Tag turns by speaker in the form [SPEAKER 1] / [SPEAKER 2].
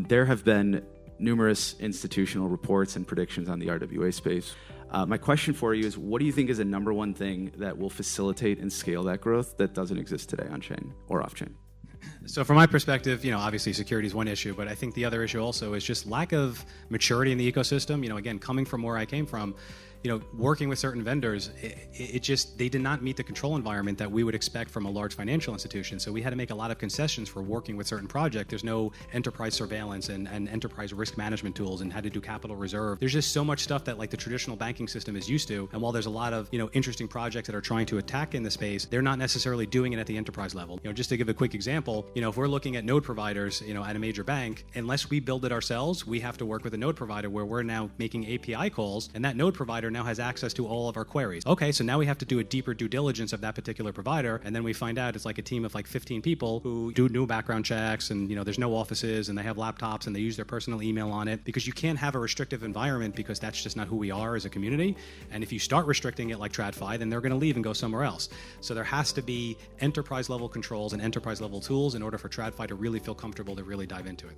[SPEAKER 1] There have been numerous institutional reports and predictions on the RWA space. My question for you is, what do you think is the number one thing that will facilitate and scale that growth that doesn't exist today on-chain or off-chain?
[SPEAKER 2] So from my perspective, obviously security is one issue, but I think the other issue also is just lack of maturity in the ecosystem. Again, coming from where I came from, working with certain vendors, they did not meet the control environment that we would expect from a large financial institution. So we had to make a lot of concessions for working with certain projects. There's no enterprise surveillance and enterprise risk management tools and how to do capital reserve. There's just so much stuff that like the traditional banking system is used to. And while there's a lot of, interesting projects that are trying to attack in the space, they're not necessarily doing it at the enterprise level. Just to give a quick example, if we're looking at node providers, at a major bank, unless we build it ourselves, we have to work with a node provider where we're now making API calls, and that node provider now has access to all of our queries. Okay, so now we have to do a deeper due diligence of that particular provider, and then we find out it's like a team of like 15 people who do new background checks, and there's no offices, and they have laptops, and they use their personal email on it, because you can't have a restrictive environment, because that's just not who we are as a community. And if you start restricting it like TradFi, then they're going to leave and go somewhere else. So there has to be enterprise level controls and enterprise level tools in order for TradFi to really feel comfortable to really dive into it.